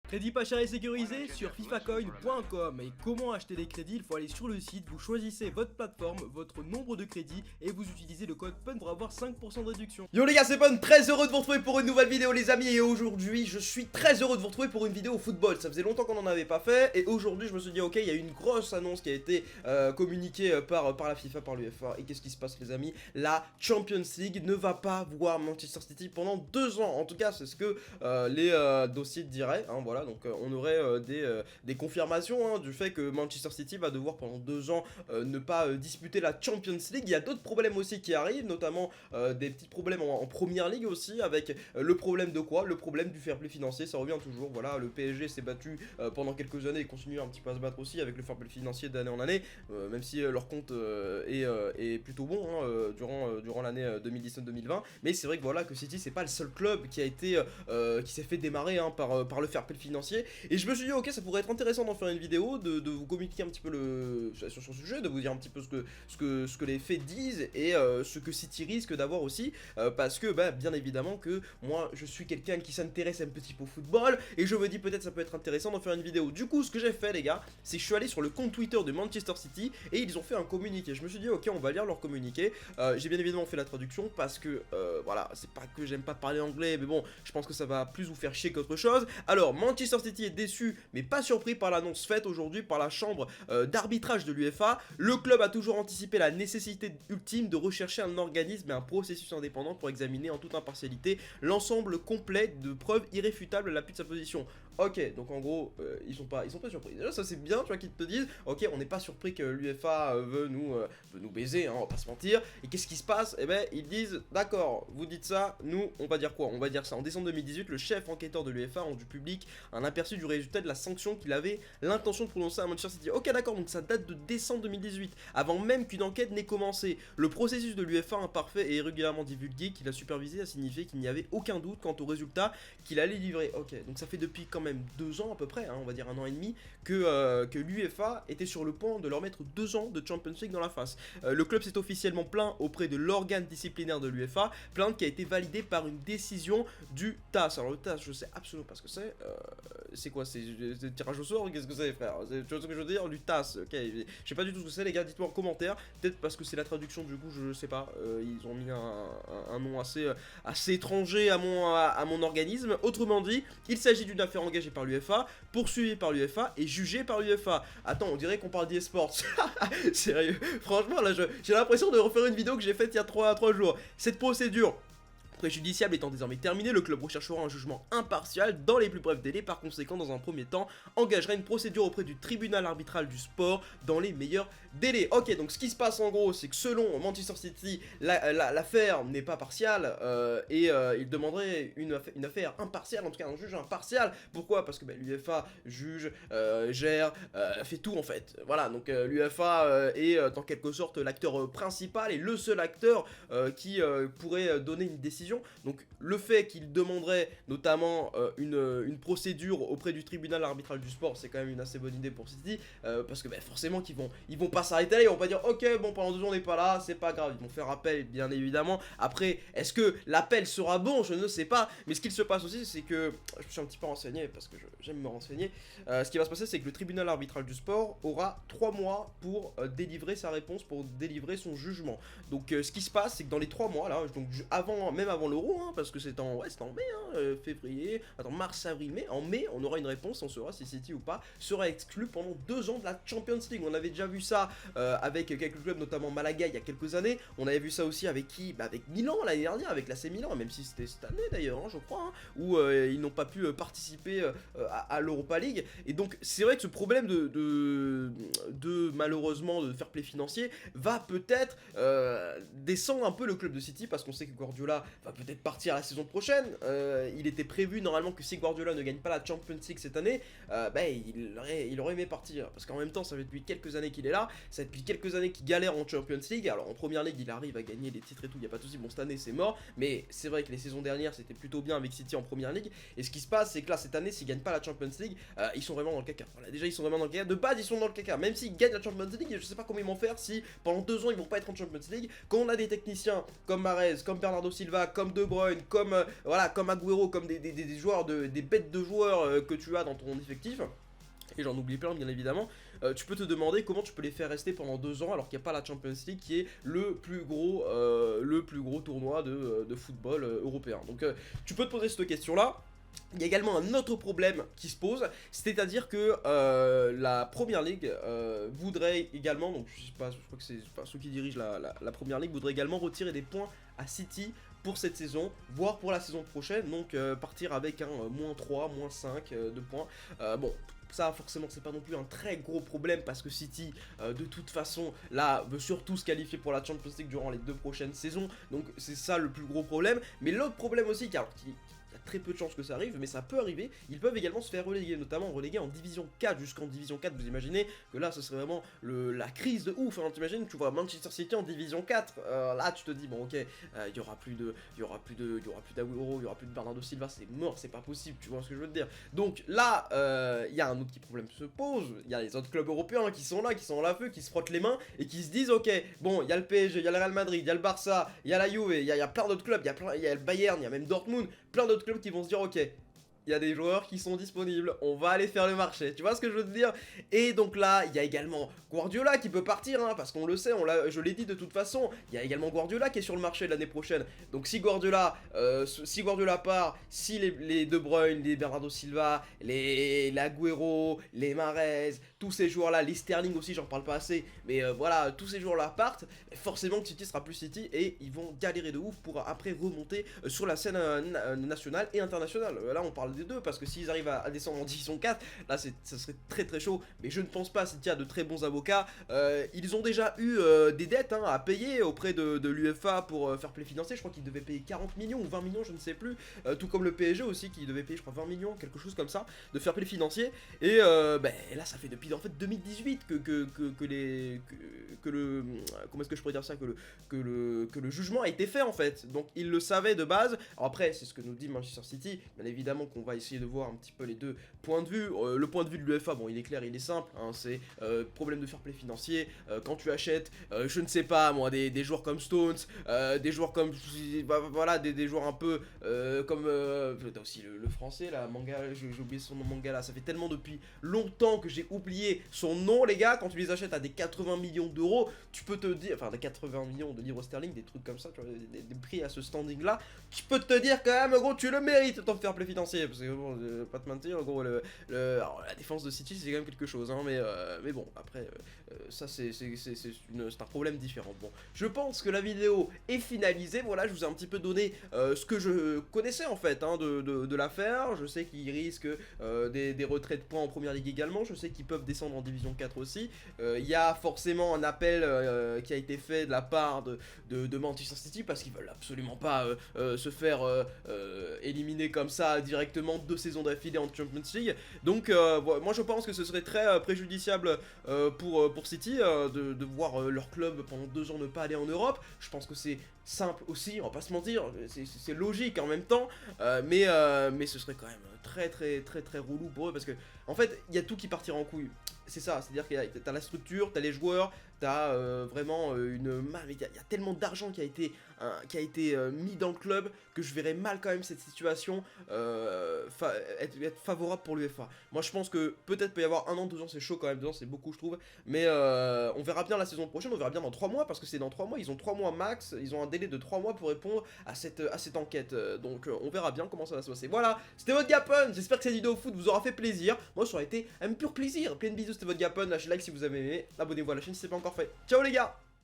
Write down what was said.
Crédit pas cher et sécurisé sur fifacoin.com. Et comment acheter des crédits? Il faut aller sur le site, vous choisissez votre plateforme, votre nombre de crédits et vous utilisez le code PUN pour avoir 5% de réduction. Yo les gars, c'est PUN, très heureux de vous retrouver pour une nouvelle vidéo les amis. Et aujourd'hui je suis très heureux de vous retrouver pour une vidéo au football. Ça faisait longtemps qu'on n'en avait pas fait. Et aujourd'hui je me suis dit ok, il y a une grosse annonce qui a été communiquée par la FIFA, par l'UEFA. Et qu'est-ce qui se passe les amis? La Champions League ne va pas voir Manchester City pendant 2 ans. En tout cas c'est ce que les dossiers diraient hein, voilà. Donc on aurait des confirmations hein, du fait que Manchester City va devoir pendant 2 ans ne pas disputer la Champions League. Il y a d'autres problèmes aussi qui arrivent, notamment des petits problèmes en Première Ligue aussi, avec le problème de quoi? Le problème du fair play financier, ça revient toujours. Voilà, le PSG s'est battu pendant quelques années et continue un petit peu à se battre aussi avec le fair play financier d'année en année, même si leur compte est plutôt bon hein, durant l'année 2019-2020. Mais c'est vrai que voilà, que City c'est pas le seul club qui a été qui s'est fait démarrer hein, par le fair play financier. Et je me suis dit ok, ça pourrait être intéressant d'en faire une vidéo, de vous communiquer un petit peu sur ce sujet, de vous dire un petit peu ce que les faits disent et ce que City risque d'avoir aussi, parce que bah, bien évidemment que moi je suis quelqu'un qui s'intéresse un petit peu au football et je me dis peut-être ça peut être intéressant d'en faire une vidéo. Du coup ce que j'ai fait les gars, c'est que je suis allé sur le compte Twitter de Manchester City et ils ont fait un communiqué. Je me suis dit ok, on va lire leur communiqué. J'ai bien évidemment fait la traduction parce que voilà, c'est pas que j'aime pas parler anglais, mais bon, je pense que ça va plus vous faire chier qu'autre chose. Alors Manchester City est déçu mais pas surpris par l'annonce faite aujourd'hui par la chambre d'arbitrage de l'UEFA. Le club a toujours anticipé la nécessité ultime de rechercher un organisme et un processus indépendant pour examiner en toute impartialité l'ensemble complet de preuves irréfutables à l'appui de sa position. Ok, donc en gros, ils sont pas surpris. Déjà, ça c'est bien, tu vois, qu'ils te disent, ok, on n'est pas surpris que l'UEFA veut nous baiser, hein, on va pas se mentir. Et qu'est-ce qui se passe? Eh ben, ils disent, d'accord, vous dites ça, nous, on va dire quoi? On va dire ça. En décembre 2018, le chef enquêteur de l'UEFA a rendu public un aperçu du résultat de la sanction qu'il avait l'intention de prononcer à Manchester City. Ok, d'accord, donc ça date de décembre 2018, avant même qu'une enquête n'ait commencé. Le processus de l'UEFA imparfait et irrégulièrement divulgué qu'il a supervisé a signifié qu'il n'y avait aucun doute quant au résultat qu'il allait livrer. Ok, donc ça fait depuis quand même 2 ans à peu près, hein, on va dire 1 an et demi, que l'UEFA était sur le point de leur mettre 2 ans de Champions League dans la face. Le club s'est officiellement plaint auprès de l'organe disciplinaire de l'UEFA, plainte qui a été validée par une décision du TAS. Alors le TAS, je sais absolument pas ce que c'est quoi, c'est tirage au sort, qu'est-ce que c'est frère? Tu vois ce que je veux dire? Du TAS, ok, je sais pas du tout ce que c'est les gars, dites-moi en commentaire, peut-être parce que c'est la traduction du coup, je sais pas, ils ont mis un nom assez étranger à mon organisme. Autrement dit, il s'agit d'une affaire engagée par l'UEFA, poursuivie par l'UEFA et jugée par l'UEFA. Attends, on dirait qu'on parle d'e-sports. Sérieux, franchement là j'ai l'impression de refaire une vidéo que j'ai faite il y a 3 jours. Cette procédure préjudiciable étant désormais terminé, le club recherchera un jugement impartial dans les plus brefs délais. Par conséquent, dans un premier temps, engagera une procédure auprès du tribunal arbitral du sport dans les meilleurs délais. Ok, donc ce qui se passe en gros, c'est que selon Manchester City, l'affaire n'est pas partiale et il demanderait une affaire impartiale, en tout cas un juge impartial. Pourquoi? Parce que bah, l'UEFA juge, gère, fait tout en fait. Voilà, donc l'UEFA est en quelque sorte l'acteur principal et le seul acteur qui pourrait donner une décision. Donc le fait qu'il demanderait notamment une procédure auprès du tribunal arbitral du sport, c'est quand même une assez bonne idée pour City, parce que bah, forcément qu'ils vont pas s'arrêter là, ils vont pas dire ok bon pendant 2 ans on n'est pas là, c'est pas grave, ils vont faire appel bien évidemment. Après est-ce que l'appel sera bon, je ne sais pas, mais ce qu'il se passe aussi c'est que, je me suis un petit peu renseigné parce que j'aime me renseigner, ce qui va se passer c'est que le tribunal arbitral du sport aura 3 mois pour délivrer sa réponse, pour délivrer son jugement. Donc ce qui se passe c'est que dans les 3 mois là, donc même avant l'euro, hein, parce que c'est en mai, hein, février, attends, mars, avril, mai. En mai, on aura une réponse, on saura si City ou pas sera exclu pendant 2 ans de la Champions League. On avait déjà vu ça avec quelques clubs, notamment Malaga il y a quelques années. On avait vu ça aussi avec qui? Bah, avec Milan l'année dernière, avec l'AC Milan, même si c'était cette année d'ailleurs, hein, je crois, hein, où ils n'ont pas pu participer à l'Europa League. Et donc, c'est vrai que ce problème malheureusement de fair play financier va peut-être descendre un peu le club de City, parce qu'on sait que Guardiola va peut-être partir la saison prochaine. Il était prévu normalement que si Guardiola ne gagne pas la Champions League cette année, bah, il aurait aimé partir. Parce qu'en même temps, ça fait depuis quelques années qu'il est là, ça fait depuis quelques années qu'il galère en Champions League. Alors en Première Ligue, il arrive à gagner des titres et tout, il n'y a pas de souci. Bon, cette année, c'est mort, mais c'est vrai que les saisons dernières, c'était plutôt bien avec City en Première Ligue. Et ce qui se passe, c'est que là, cette année, s'ils gagnent pas la Champions League, ils sont vraiment dans le caca. Voilà, déjà, ils sont vraiment dans le caca. De base, ils sont dans le caca. Même s'ils gagnent la Champions League, je sais pas comment ils vont faire si pendant 2 ans, ils vont pas être en Champions League. Quand on a des techniciens comme Mahrez, comme Bernardo Silva, comme De Bruyne, comme voilà, comme Agüero, comme des joueurs des bêtes de joueurs que tu as dans ton effectif, et j'en oublie plein bien évidemment, tu peux te demander comment tu peux les faire rester pendant 2 ans alors qu'il n'y a pas la Champions League qui est le plus gros tournoi de football européen. Donc tu peux te poser cette question là. Il y a également un autre problème qui se pose, c'est-à-dire que la Premier League voudrait également, donc je sais pas, je crois que c'est ceux qui dirigent la Premier League voudraient également retirer des points à City pour cette saison, voire pour la saison prochaine, donc partir avec un -3, -5 de points. Bon, ça forcément c'est pas non plus un très gros problème parce que City de toute façon là veut surtout se qualifier pour la Champions League durant les 2 prochaines saisons, donc c'est ça le plus gros problème. Mais l'autre problème aussi, car il y a très peu de chances que ça arrive, mais ça peut arriver, ils peuvent également se faire reléguer, notamment reléguer en division 4, jusqu'en division 4, vous imaginez que là ce serait vraiment la crise de ouf, hein. T'imagines, tu vois Manchester City en division 4, là tu te dis bon ok, il y aura plus d'Agüero, il y aura plus de Bernardo Silva, c'est mort, c'est pas possible, tu vois ce que je veux te dire. Donc là, il y a un autre petit problème qui se pose, il y a les autres clubs européens qui sont là, qui sont à la feu, qui se frottent les mains, et qui se disent ok, bon, il y a le PSG, il y a le Real Madrid, il y a le Barça, il y a la Juve, il y a plein d'autres clubs, il y a le Bayern, il y a même Dortmund, plein d'autres clubs qui vont se dire ok, il y a des joueurs qui sont disponibles, on va aller faire le marché, tu vois ce que je veux te dire. Et donc là, il y a également Guardiola qui peut partir, hein, parce qu'on le sait, je l'ai dit de toute façon, il y a également Guardiola qui est sur le marché l'année prochaine. Donc si Guardiola part, si les De Bruyne, les Bernardo Silva, les Agüero, les Mahrez, tous ces joueurs-là, les Sterling aussi, j'en parle pas assez, mais voilà, tous ces joueurs-là partent, forcément que City sera plus City et ils vont galérer de ouf pour après remonter sur la scène nationale et internationale. Là, on parle des deux, parce que s'ils arrivent à descendre en division 4, là ça serait très très chaud, mais je ne pense pas. City a de très bons avocats, ils ont déjà eu des dettes à payer auprès de l'UEFA pour fair play financier, je crois qu'ils devaient payer 40 millions ou 20 millions, je ne sais plus, tout comme le PSG aussi qui devait payer je crois 20 millions, quelque chose comme ça, de fair play financier, et là ça fait depuis en fait 2018 comment est-ce que je pourrais dire ça, que le jugement a été fait en fait, donc ils le savaient de base. Alors après c'est ce que nous dit Manchester City, bien évidemment qu'on va essayer de voir un petit peu les deux points de vue. Le point de vue de l'UEFA, bon il est clair, il est simple, hein, c'est problème de fair play financier, quand tu achètes, je ne sais pas moi, des joueurs comme Stones, des joueurs comme, voilà, des joueurs un peu comme, t'as aussi le français là, Mangala, j'ai oublié son nom, Mangala, ça fait tellement depuis longtemps que j'ai oublié son nom les gars, quand tu les achètes à des 80 millions d'euros, tu peux te dire, enfin des 80 millions de livres sterling, des trucs comme ça, tu vois, des prix à ce standing là, tu peux te dire quand même gros tu le mérites ton fair play financier, parce que bon, pas te mentir, en gros alors, la défense de City c'est quand même quelque chose, hein, mais bon après ça c'est un problème différent. Bon, je pense que la vidéo est finalisée, voilà, je vous ai un petit peu donné ce que je connaissais en fait, hein, de l'affaire. Je sais qu'ils risquent des retraits de points en première ligue également, je sais qu'ils peuvent descendre en division 4 aussi, il y a forcément un appel qui a été fait de la part de Manchester City parce qu'ils veulent absolument pas se faire éliminer comme ça directement 2 saisons d'affilée en Champions League. Donc moi je pense que ce serait très préjudiciable pour City de voir leur club pendant 2 ans ne pas aller en Europe. Je pense que c'est simple aussi, on va pas se mentir, c'est logique en même temps, mais ce serait quand même très relou pour eux parce que en fait il y a tout qui partira en couille. C'est ça, c'est-à-dire que t'as la structure, t'as les joueurs, t'as vraiment il y a tellement d'argent qui a été mis dans le club que je verrais mal quand même cette situation être favorable pour l'UEFA. Moi je pense que peut-être peut y avoir 1 an, 2 ans, c'est chaud quand même, 2 ans c'est beaucoup je trouve, mais on verra bien la saison prochaine, on verra bien dans 3 mois parce que c'est dans 3 mois, ils ont 3 mois max, ils ont un délai de 3 mois pour répondre à cette enquête, donc on verra bien comment ça va se passer. Voilà, c'était votre Gapon, j'espère que cette vidéo foot vous aura fait plaisir, moi ça aurait été un pur plaisir, plein de bisous, c'était votre Gapon, lâchez like si vous avez aimé, abonnez-vous à la chaîne si c'est pas encore fait, ciao les gars.